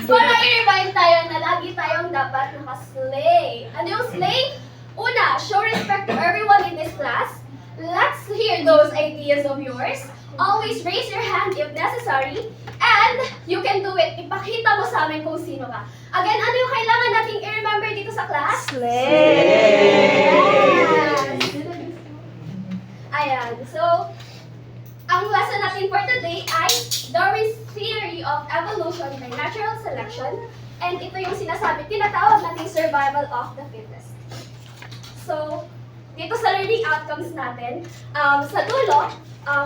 Para i-remind tayo na lagi tayong dapat nakaslay. Ano yung slay? Una, show respect to everyone in this class. Let's hear those ideas of yours. Always raise your hand if necessary. And you can do it. Ipakita mo sa amin kung sino ka. Again, ano yung kailangan nating i-remember dito sa class? Slay! Yes! Ayan. So, ang lesson natin for today ay Darwin's theory of evolution by natural selection. And ito yung sinasabi, tinatawag natin survival of the fittest. So, dito sa learning outcomes natin, sa dulo,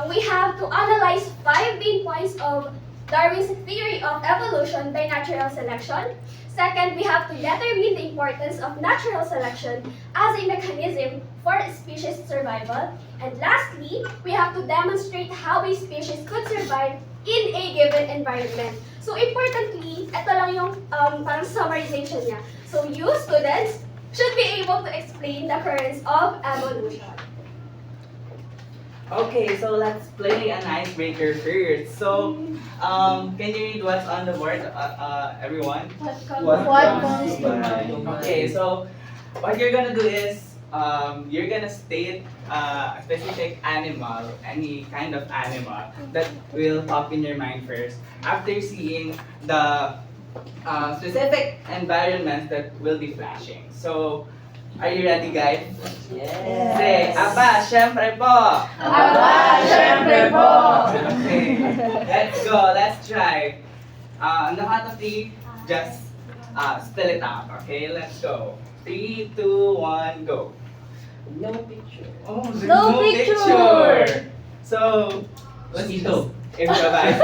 we have to analyze 5 main points of Darwin's theory of evolution by natural selection. Second, we have to determine the importance of natural selection as a mechanism for species survival. And lastly, we have to demonstrate how a species could survive in a given environment. So importantly, ito lang yung parang summarization niya. So you students should be able to explain the currents of evolution. Okay, so let's play an icebreaker first. So, can you read what's on the board, everyone? What comes to mind? Okay, so what you're gonna do is you're gonna state a specific animal, any kind of animal that will pop in your mind first. After seeing the specific environments that will be flashing. So, are you ready, guys? Yes. Say, aba, syempre po! Aba, syempre po! Okay, let's go, let's try. On the count of 3, just spell it out, okay? Let's go. 3, 2, 1, go. No picture. Oh, there's No picture. So, let's Mosquito. just improvise.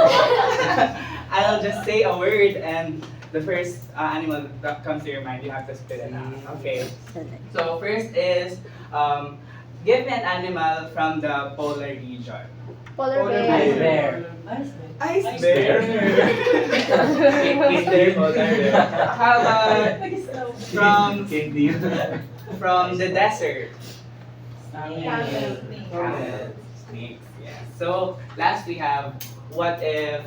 I'll just say a word and the first animal that comes to your mind, you have to spit it out. Okay. So first is, give me an animal from the polar region. Polar Ice bear. bear. Ice bear. Is there polar bear? How about from the desert? Camel. Snakes. Yes. So last we have, what if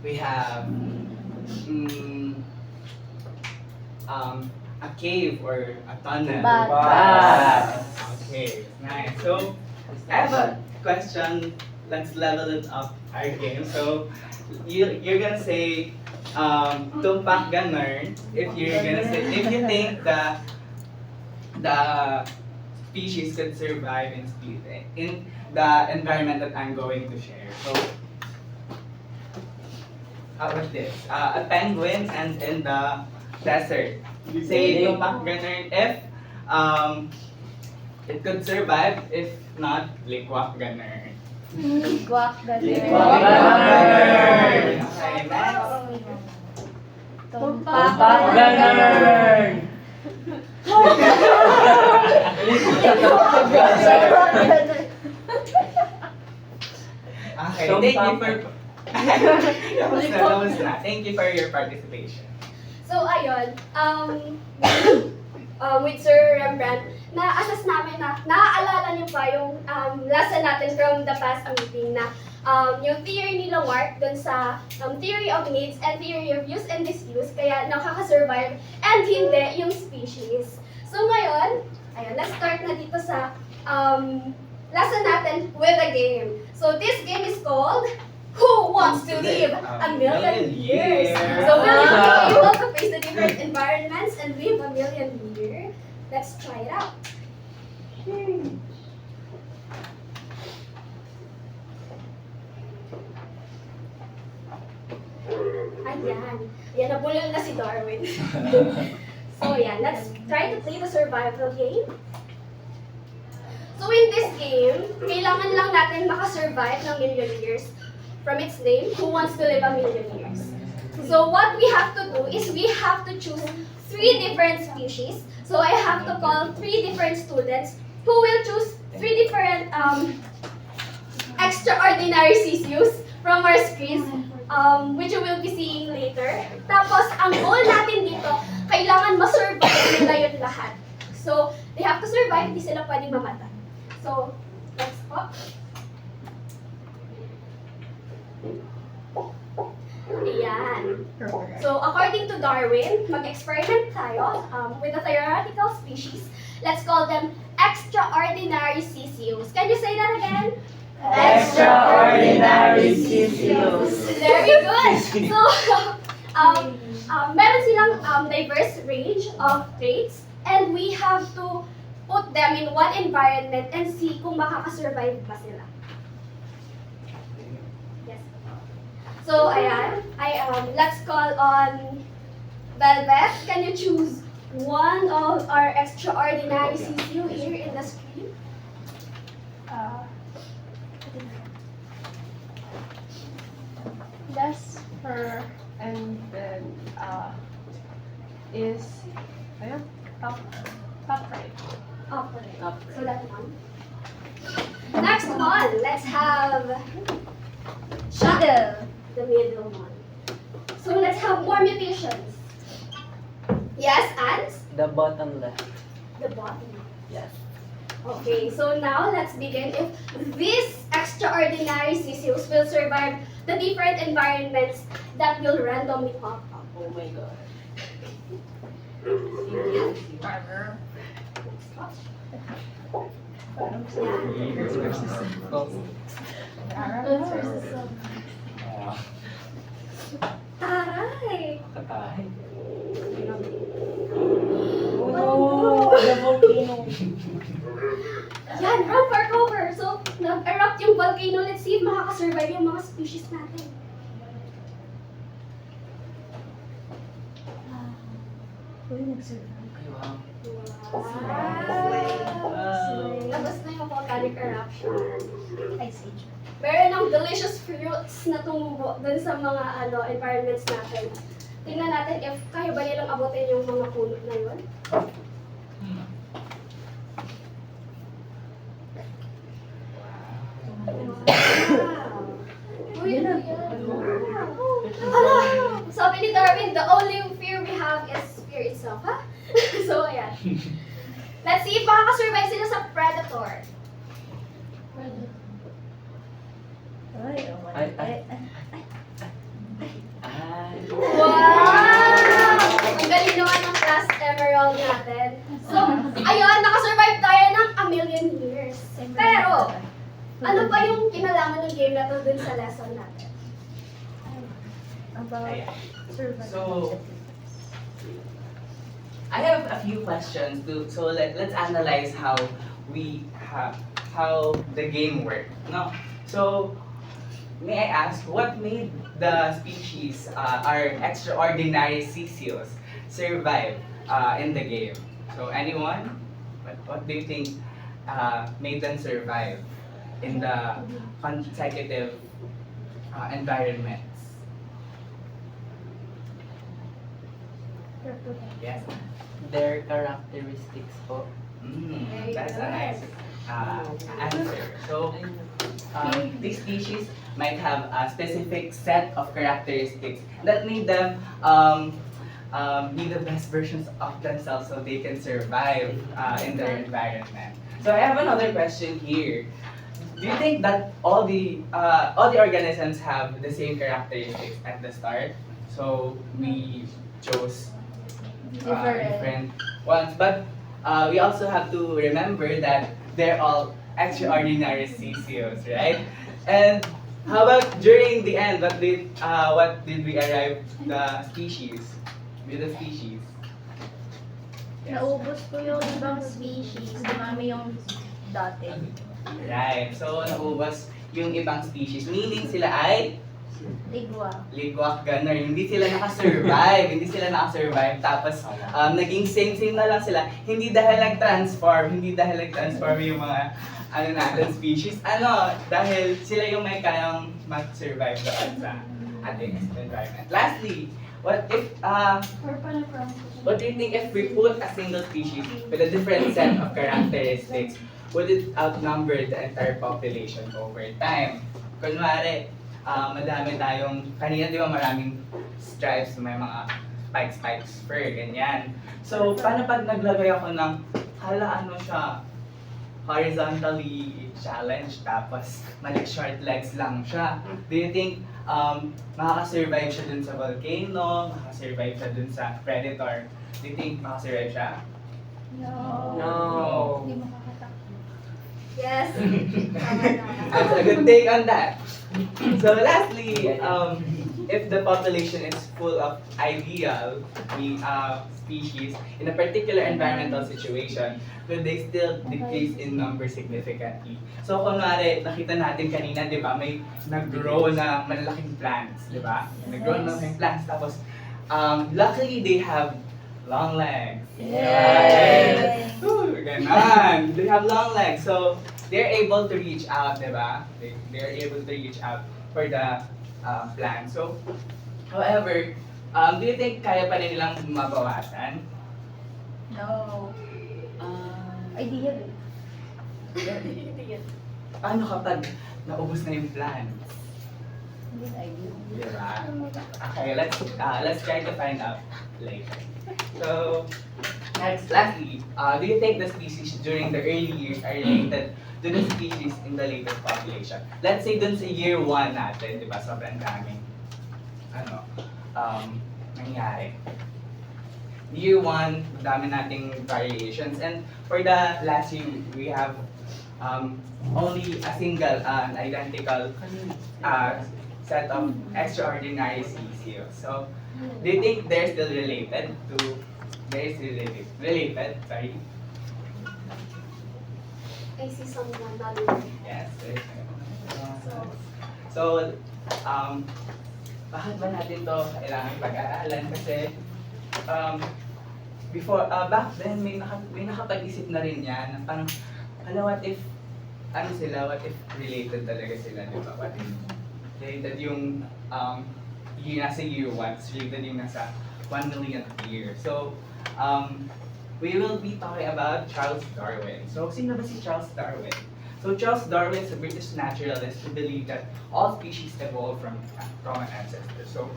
we have a cave or a tunnel? Bat. Okay, nice. So I have a question. Let's level it up our game. So you're gonna say tumpak ganern if you're gonna say, if you think the species could survive in the environment that I'm going to share. So how about this? A penguin and in the desert. You say tumpak ganern if it could survive, if not, likwak ganern. Guwak Likwak ganern. Okay, next. Tumpak ganern. Okay, thank you for tapos na. Thank you for your participation. So, ayun, with Sir Rembrandt, na-assess namin na, naaalala niyo pa yung lesson natin from the past meeting na yung theory ni Lamarck dun sa theory of needs and theory of use and disuse, kaya nakaka-survive and hindi yung species. So ngayon, ayun, let's start na dito sa lesson natin with a game. So this game is called Who Wants to Live a Million Years? So will you be able to face the different environments and live a million years? Let's try it out. Ayan. Yan, nabulol na si Darwin. So yeah, let's try to play the survival game. So in this game, kailangan lang natin makasurvive ng million years. From its name, Who Wants to Live a Million Years? So what we have to do is we have to choose 3 different species. So I have to call 3 different students who will choose 3 different extraordinary species from our screens, which you will be seeing later. Tapos, ang goal natin dito, kailangan ma-survive nila yun lahat. So, they have to survive, hindi sila pwedeng mamatay. So, let's go. So, according to Darwin, mag-experiment tayo with a theoretical species. Let's call them extraordinary CCUs. Can you say that again? Extraordinary CCUs. Very good! So, meron silang diverse range of traits and we have to put them in one environment and see kung makakasurvive ba sila. Yes. So, ayan. Let's call on Velvet. Can you choose one of our extraordinary CCU here in the screen? Less fur and then is top right. Upright. So that one. Next one, let's have Shuttle, the middle one. So let's have more mutations. Yes, and The bottom left. the bottom. Yes. Okay, so now let's begin if these extraordinary CCUs will survive the different environments that will randomly pop up. Oh my god. Taray! Katay. Oh, the volcano. Yan, run for cover! So, nag-erupt yung volcano. Let's see if makakasurvive yung mga species natin. Ay, wow. Wow! Tapos na yung volcanic eruption. Meron ng delicious fruits na tumubo dun sa mga environments natin. Tingnan natin if kaya ba nilang abutin yung mga puno na yun. Wow! Uy, ano yan? Hala! Sabi ni Darwin, the only fear we have is fear itself, ha? So, ayan. Let's see if makakasurvive sila sa predator. Ay. Wow! Ang galing naman ng class emerald natin. So, ayun, nakasurvive tayo ng a million years. Pero, ano pa yung kinalaman ng game na to dun sa lesson natin? Ayan. So, I have a few questions. So let's analyze how the game worked. No. So, may I ask, what made the species, our extraordinary CCUs, survive in the game? So, anyone? What do you think made them survive in the consecutive environments? Yes. Their characteristics po. That's a nice answer. So, these species might have a specific set of characteristics that made them be the best versions of themselves so they can survive in their environment. So I have another question here. Do you think that all the organisms have the same characteristics at the start? So we chose different ones, but we also have to remember that they're all extraordinary CCOs, right? And how about during the end? What did we arrive the species? With the species? Yes. Naubos po yung ibang species. Dumami yung dati. Right. So naubos yung ibang species, meaning sila ay Ligwa. ligwak gunner. Hindi sila nakasurvive. Tapos naging same na lang sila. Hindi dahil nag-transform yung mga natin species. Dahil sila yung may kayang mag-survive doon sa ating environment. Lastly, what do you think if we put a single species with a different set of characteristics, would it outnumber the entire population over time? Kunwari, madami tayong, kanina di ba maraming stripes, may mga spikes, fur, ganyan. So, paano pag naglagay ako ng, horizontally challenged, tapos short legs lang siya. Do you think makakasurvive siya dun sa volcano, makakasurvive siya dun sa predator. Do you think makasurvive siya? No. Hindi makakatakot. Yes. That's a good take on that. So lastly, if the population is full of ideal species in a particular environmental situation, will they still decrease in number significantly? So kunwari, nakita natin kanina, di ba, may nag-grow na malalaking plants, di ba? Nag-grow na malalaking plants, tapos luckily they have long legs. Yes. Ooh, ganon. They have long legs, so they're able to reach out, di ba? They're able to reach out for the plant. So, however, do you think kaya pa rin nilang mabawasan? No. Idea din. Paano kapag naubos na yung plants? Hindi na idea. Diba? Okay, let's try to find out later. So, lastly, do you think the species during the early years are related to the species in the latest population? Let's say dun sa year 1 natin, di ba? Sobrang daming, nangyari. Year 1, dami nating variations. And for the last year, we have only a single identical set of extraordinary species. So, do you think they're still related to, sorry? I see someone nodding. Yes. So, bakit ba natin to kailangan pag-aralan? Kasi, before, back then, may nakapag-isip na rin yan, na parang, what if, what if related talaga sila, di ba? What if related yung, nasa year 1, related yung nasa 1 millionth year. So, we will be talking about Charles Darwin. So, sino ba si Charles Darwin? So, Charles Darwin is a British naturalist who believed that all species evolved from common ancestors. So,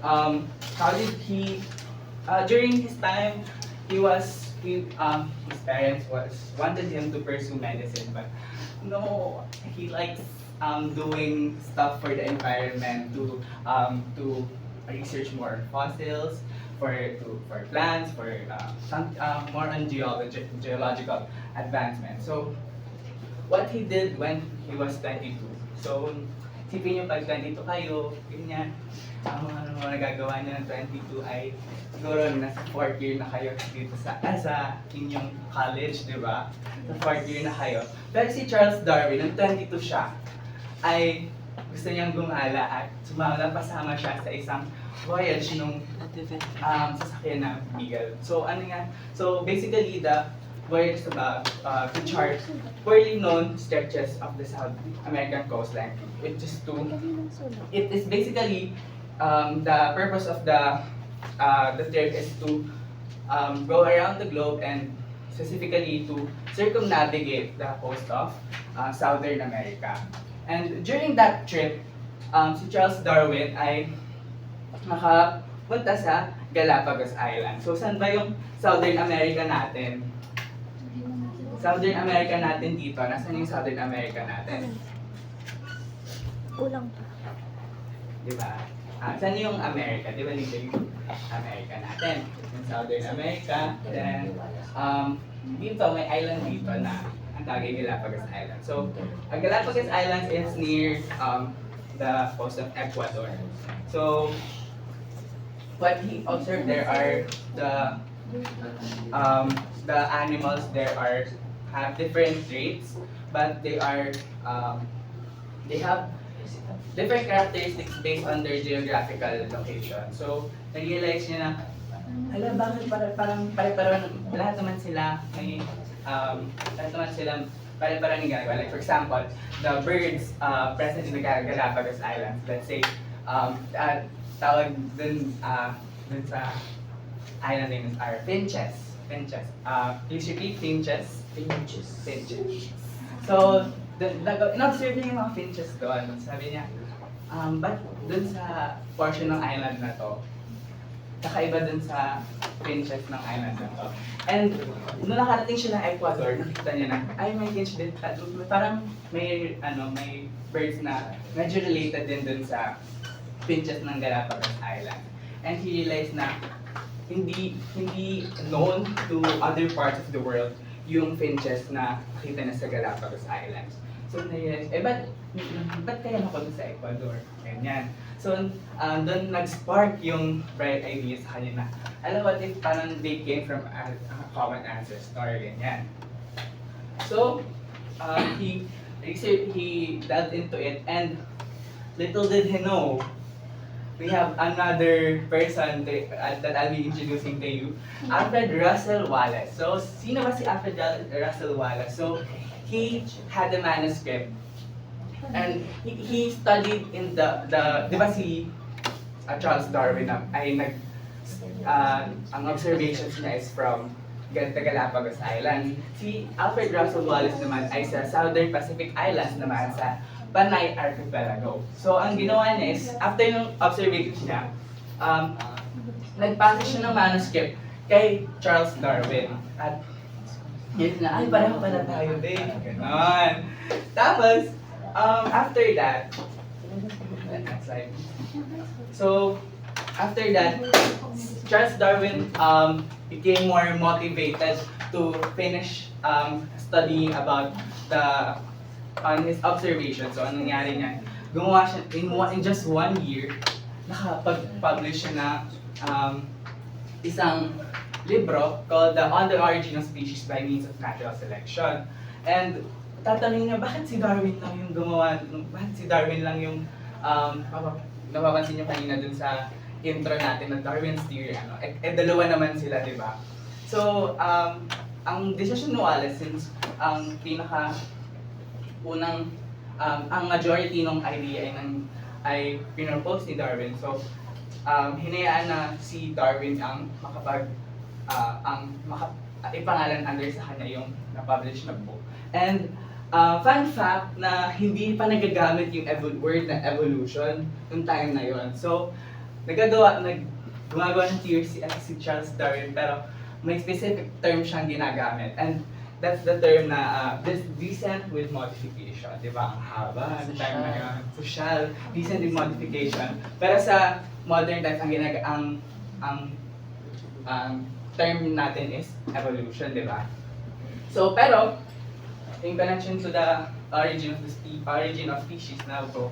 how did he, during his time, his parents wanted him to pursue medicine, but no, he likes doing stuff for the environment, to research more fossils, for plants, for more on geological advancement. So, what he did when he was 22. So, isipin nyo pag 22 kayo, ganyan, ang mga nagagawa niyo ng 22 ay siguro nasa 4th year na kayo dito sa inyong college, di ba? Sa 4th year na kayo. Pero si Charles Darwin, nung 22 siya, ay gusto niyang gumala at pasama siya sa isang voyage nung sasakyan na Beagle. So, So, basically, the voyage is about to chart poorly known stretches of the South American coastline. It is basically the purpose of the trip is to go around the globe and specifically to circumnavigate the coast of Southern America. And during that trip, si Charles Darwin ay nakapunta sa Galapagos Island. So, saan ba yung Southern America natin? Southern America natin dito. Nasaan yung Southern America natin? Kulang pa. Diba? Saan yung America? Diba dito yung America natin? Yung Southern America. Then, dito, may island dito na ang tawag ay Galapagos Island. So, ang Galapagos Island is near the coast of Ecuador. So, what he observed there are the animals there have different traits, but they have different characteristics based on their geographical location. So, na-realize niya na, bakit parang pare-pareho, lahat naman sila pare-pareho ng ginagawa. Like for example, the birds present in the Galapagos Islands, let's say, tawag dun sa island names are finches. Please repeat, finches. So, in-observe niya yung mga finches doon. Sabi niya, ba't dun sa portion ng island na to, kakaiba dun sa finches ng island na to. And nung nakarating siya ng Ecuador, nakita niya na, ay may finch din, parang may, may birds na medyo related din dun sa finches ng Galapagos Island. And he realized na hindi known to other parts of the world yung finches na nakita na sa Galapagos Islands. So, na-realize, ba't kaya napunta sa Ecuador? Ganyan. So, doon nag-spark yung bright idea sa kanya na, alam what if parang they came from a common ancestor, ganyan. So, he delved into it, and little did he know, we have another person that I'll be introducing to you, Alfred Russel Wallace. So, sino ba si Alfred Russel Wallace? So, he had a manuscript, and he studied in di ba si Charles Darwin ang observations niya is from the Galapagos Islands. Si Alfred Russel Wallace naman ay sa Southern Pacific Islands naman sa Panay Archipelago. So, ang ginawa niya is, after yung observations niya, nagpasa siya ng manuscript kay Charles Darwin. At yun na, ay pareho pala tayo din. Ganon. Tapos, after that, next slide. So, after that, Charles Darwin became more motivated to finish studying about on his observations. So, anong nangyari niya? Gumawa siya, in just 1 year, nakapag-publish siya na isang libro called On the Origin of Species by Means of Natural Selection. And tatanungin niya, bakit si Darwin lang yung gumawa, bakit si Darwin lang yung, napapansin niyo kanina dun sa intro natin ng Darwin's Theory, dalawa naman sila, di ba? So, ang decision ni Wallace, since ang ang majority ng idea ay pinropose ni Darwin, so, hinayaan na si Darwin ang ipangalan under sa kanya yung na-publish na book. And fun fact na hindi pa nagagamit yung word na evolution yung time na yon. So, gumagawa ng theory si Charles Darwin, pero may specific term siyang ginagamit. And that's the term na descent with modification. Di ba? Ang haba ng time na yun. Social, descent with modification. Pero sa modern times, ang term natin is evolution, di ba? So, pero, in connection to the origin of species na po,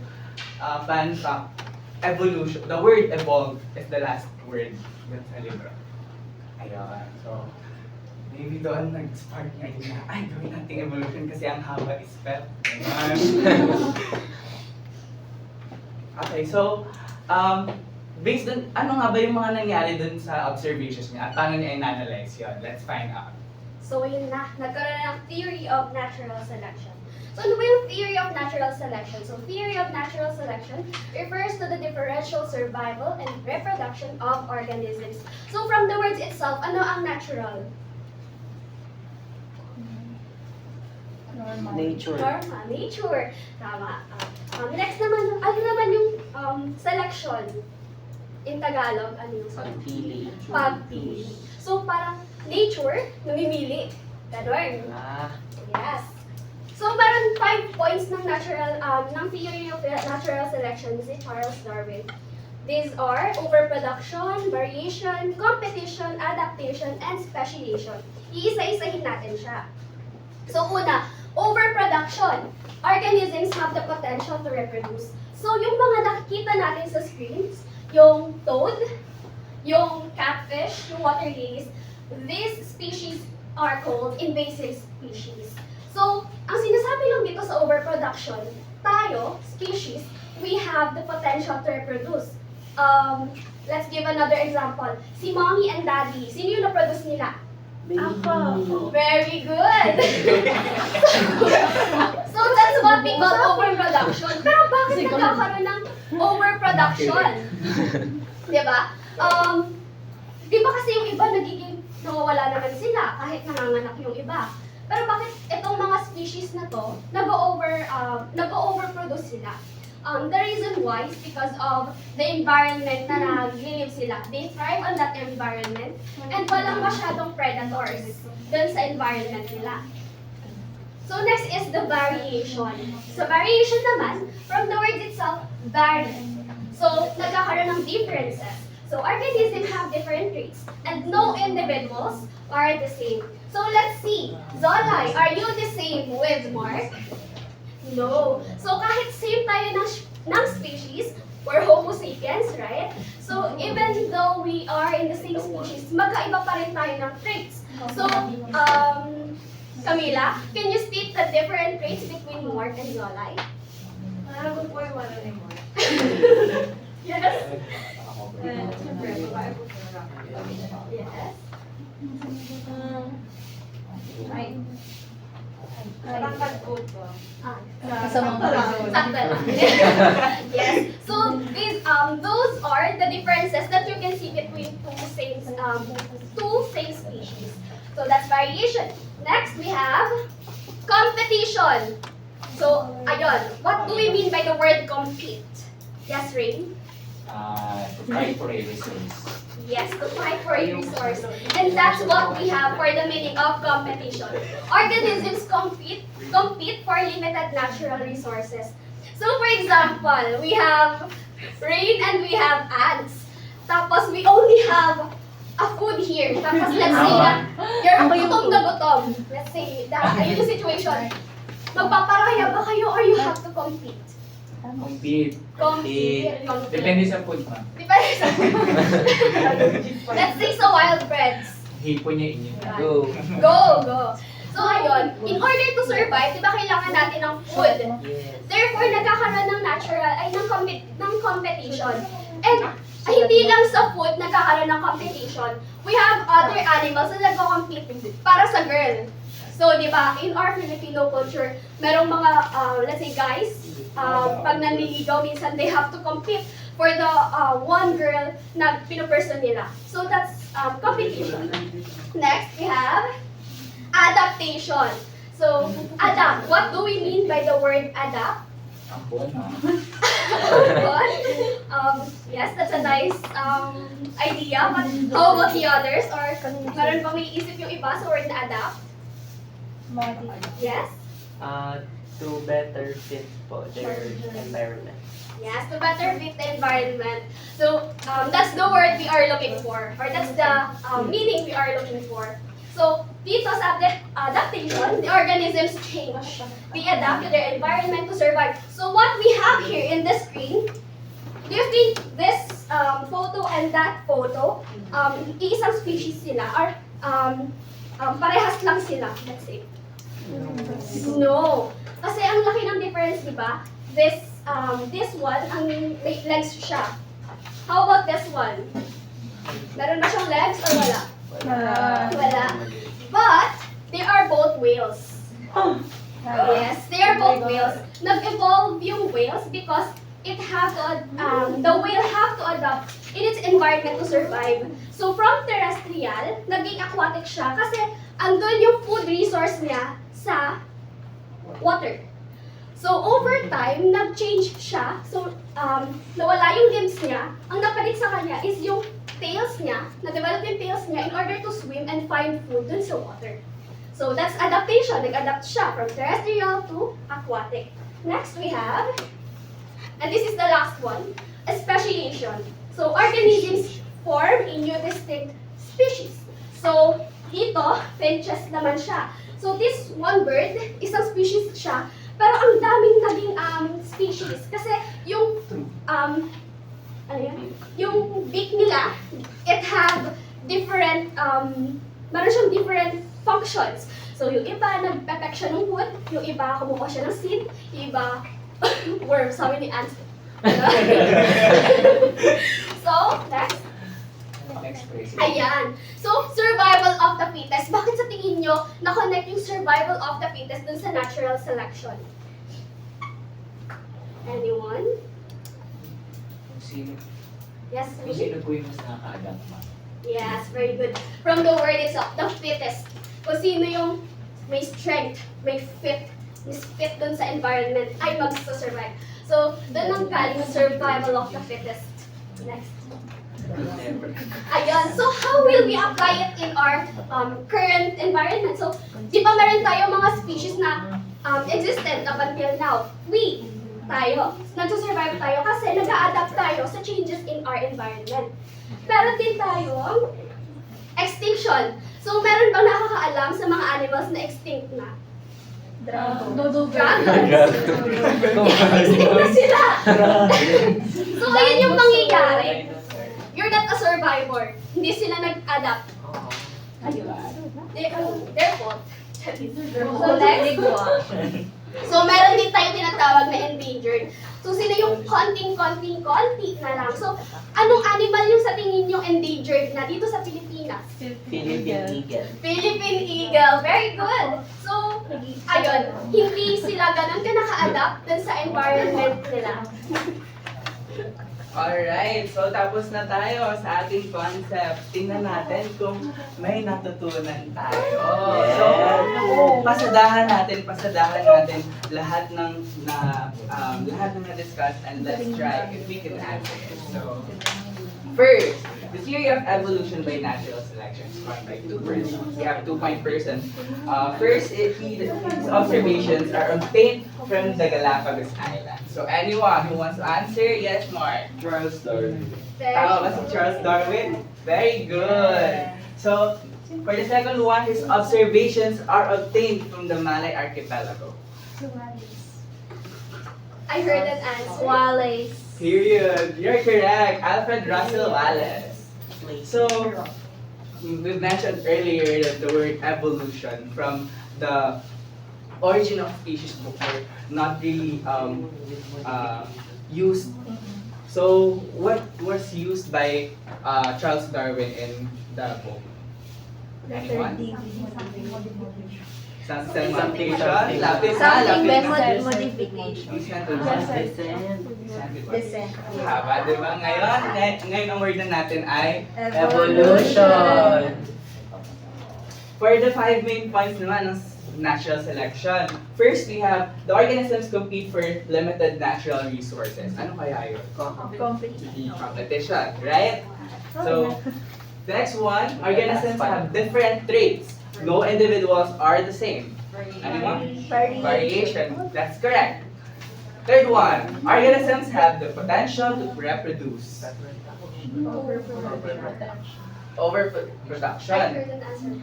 fun fact, evolution, the word evolve is the last word dun sa libro. Ayun. So, maybe doon nag-spark nga yun na, ay, gawin natin evolution kasi ang haba is spell. Okay, so, based on, ano nga ba yung mga nangyari dun sa observations niya at paano niya in-analyze yun? Let's find out. So, yun na. Nagkaroon na ng theory of natural selection. So, ano ba yung theory of natural selection? So, theory of natural selection refers to the differential survival and reproduction of organisms. So, from the words itself, ano ang natural? Nature. Normal. Nature. Tama. Next naman, ano naman yung selection? In Tagalog, ano yung Pagpili. pagpili. So, parang nature, namimili. Ganon. Yes. So, parang 5 points ng ng theory of natural selection si Charles Darwin. These are overproduction, variation, competition, adaptation, and speciation. Iisa-isahin natin siya. So, una, overproduction. Organisms have the potential to reproduce. So, yung mga nakikita natin sa screens, yung toad, yung catfish, yung water lilies, these species are called invasive species. So, ang sinasabi lang dito sa overproduction, tayo, species, we have the potential to reproduce. Let's give another example. Si mommy and daddy, sino yung na-produce nila? Ako. Very good! So, that's what we call overproduction. Pero bakit nagkakaroon ng overproduction? Diba? Diba kasi yung iba nagiging nawawala naman sila kahit nanganganak yung iba. Pero bakit itong mga species na to nag-overproduce sila? The reason why is because of the environment na nag-live sila. They thrive on that environment and walang masyadong predators dun sa environment nila. So next is the variation. So variation naman, from the word itself, vary. So nagkakaroon ng differences. So organisms have different traits and no individuals are the same. So let's see. Zolai, are you the same with Mark? No. So kahit same tayo ng species, we're Homo sapiens, right? So even though we are in the same species, magkaiba pa rin tayo ng traits. So, Camila, can you state the different traits between Mark and Zolai? Ano po yung ano ni mo? Yes. Siyempre, babae po siya. Yes. Ay. Tangkad po ba? Sakto lang. Yes. So those are the differences that you can see between two same species. So that's variation. Next we have competition. So ayun, what do we mean by the word compete? Yes, Rain? To fight for a resource. Yes, to fight for a resource. And that's what we have for the meaning of competition. Organisms compete for limited natural resources. So for example, we have rain and we have ants. Tapos we only have a food here. Tapos let's say that you're gutom na gutom. Let's say that ayun yung situation. Magpaparaya ba kayo or you have to compete? Compete. Compete. Depende sa food, ma'am. Depende sa Let's say sa wild breads. Hipon niya inyo. Go. Go! So ayun, in order to survive, di ba kailangan natin ng food? Therefore, nagkakaroon ng ng competition. And hindi lang sa food nagkakaroon ng competition. We have other animals na nagko-compete para sa girl. So, di ba, in our Filipino culture, merong mga, let's say guys, pag nanliligaw, minsan they have to compete for the one girl na pinuperson nila. So, that's competition. Next, we have adaptation. So, adapt. What do we mean by the word adapt? Ampon, ma'am. What? Yes, that's a nice idea. But how about the others? Or meron pa may isip yung iba sa word na adapt? Yes? To better fit po their environment. Yes, to better fit the environment. So, that's the word we are looking for. Or that's the meaning we are looking for. So, dito sa adaptation, the organisms change. They adapt to their environment to survive. So, what we have here in the screen, do you think this photo and that photo, iisang species sila or parehas lang sila, let's say? No. Kasi ang laki ng difference, di ba? This one, ang may legs siya. How about this one? Meron ba siyang legs or wala? Wala. But, they are both whales. Yes, they are both whales. Nag-evolve yung whales because the whale have to adapt in its environment to survive. So from terrestrial, naging aquatic siya kasi andun yung food resource niya sa water. So over time, nag-change siya. So nawala yung limbs niya. Ang napalit sa kanya is yung tails niya, na-develop yung tails niya in order to swim and find food dun sa water. So that's adaptation. Nag-adapt siya from terrestrial to aquatic. Next we have, and this is the last one, speciation. So organisms form a new distinct species. So dito, finches naman siya. So this one bird, isang species siya, pero ang daming naging species. Kasi yung, ano yan? Yung beak nila, it have different, meron siyang different functions. So yung iba, nagpepek siya ng wood, yung iba, kumukuha siya ng seed, yung iba, worm, sabi ni ants. So, next. Ayan. So, survival of the fittest. Bakit sa tingin nyo na-connect yung survival of the fittest dun sa natural selection? Anyone? Kung sino, Yes, kung Rishi? sino po yung mas nakaka-adapt, ma'am. Yes, very good. From the word itself, the fittest. Kung sino yung may strength, may fit, is fit dun sa environment, ay magsasurvive. So, doon ang galing yung survival of the fittest. Next. Ayun. So, how will we apply it in our current environment? So, di ba meron tayo mga species na existent up until now? Tayo, nagsusurvive tayo kasi nag-a-adapt tayo sa changes in our environment. Meron din tayo extinction. So, meron bang nakakaalam sa mga animals na extinct na? Dragons. Extinct na sila. So, ayun yung mangyayari. You're not a survivor. Hindi sila nag-adapt. Ayun. Their fault. So, next. So, meron din tayong tinatawag na endangered. So, sila yung konti na lang. So, anong animal yung sa tingin yung endangered na dito sa Pilipinas? Philippine Eagle. Philippine eagle. Very good. So, ayun. Hindi sila ganun ka naka-adapt dun sa environment nila. Alright, so tapos na tayo sa ating concept. Tingnan natin kung may natutunan tayo. So, pasadahan natin lahat ng na-discuss and let's try if we can answer it. So, first, the theory of evolution by natural selection scored by 2 persons. We have 2-point person. First, his observations are obtained from the Galapagos Islands. So anyone who wants to answer, yes, Mark. Charles Darwin. Tama ba si Charles Darwin? Very good. So, for the second one, his observations are obtained from the Malay Archipelago. I heard that answer. Wallace. Period. You're correct. Alfred Russel Wallace. So, we mentioned earlier that the word evolution from the origin of species book were not really used. So, what was used by Charles Darwin in the book? Anyone? Something modification? Lapit na, Something lapit na. method modification. Descent. Haba, di ba? Ngayon ang word na natin ay Evolution. For the 5 main points naman ng natural selection. First, we have the organisms compete for limited natural resources. Ano kaya yun? Competition, right? So, the next one, organisms have different traits. No individuals are the same. Anyone? Variation. That's correct. Third one, organisms have the potential to reproduce. I Overproduction. heard that answer.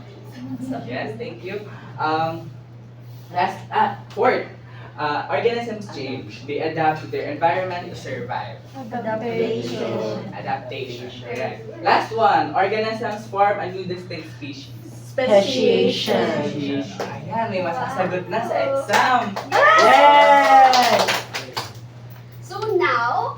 Yes, thank you. Fourth, organisms change. They adapt to their environment to survive. Adaptation. Correct. Last one, organisms form a new distinct species. Speciation. Ayan, may masasagot na sa exam. Yay! So now,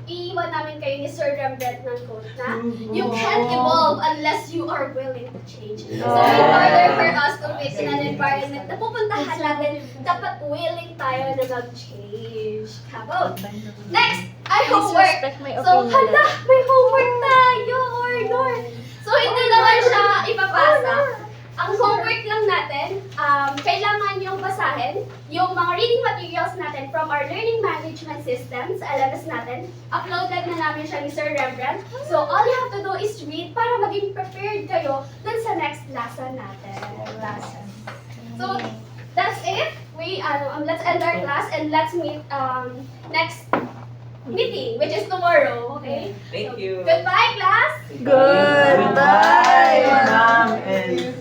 iiwan namin kayo ni Sir Rembrandt ng quote na, you can't evolve unless you are willing to change. So in order for us to fit in an environment na pupuntahan natin, dapat willing tayo na mag-change. Kabog! Next, ay homework! So, hala, may homework tayo, Ornor! So, hindi naman siya ipapasa. Ang homework lang natin, kailangan yung basahin yung mga reading materials natin from our learning management system sa LMS natin. Uploaded na namin siya ni Sir Rembrandt. So, all you have to do is read para maging prepared kayo dun sa next lesson natin. So, that's it. Let's end our class and let's meet next meeting, which is tomorrow, okay? Thank you. Goodbye, class! Goodbye, ma'am. And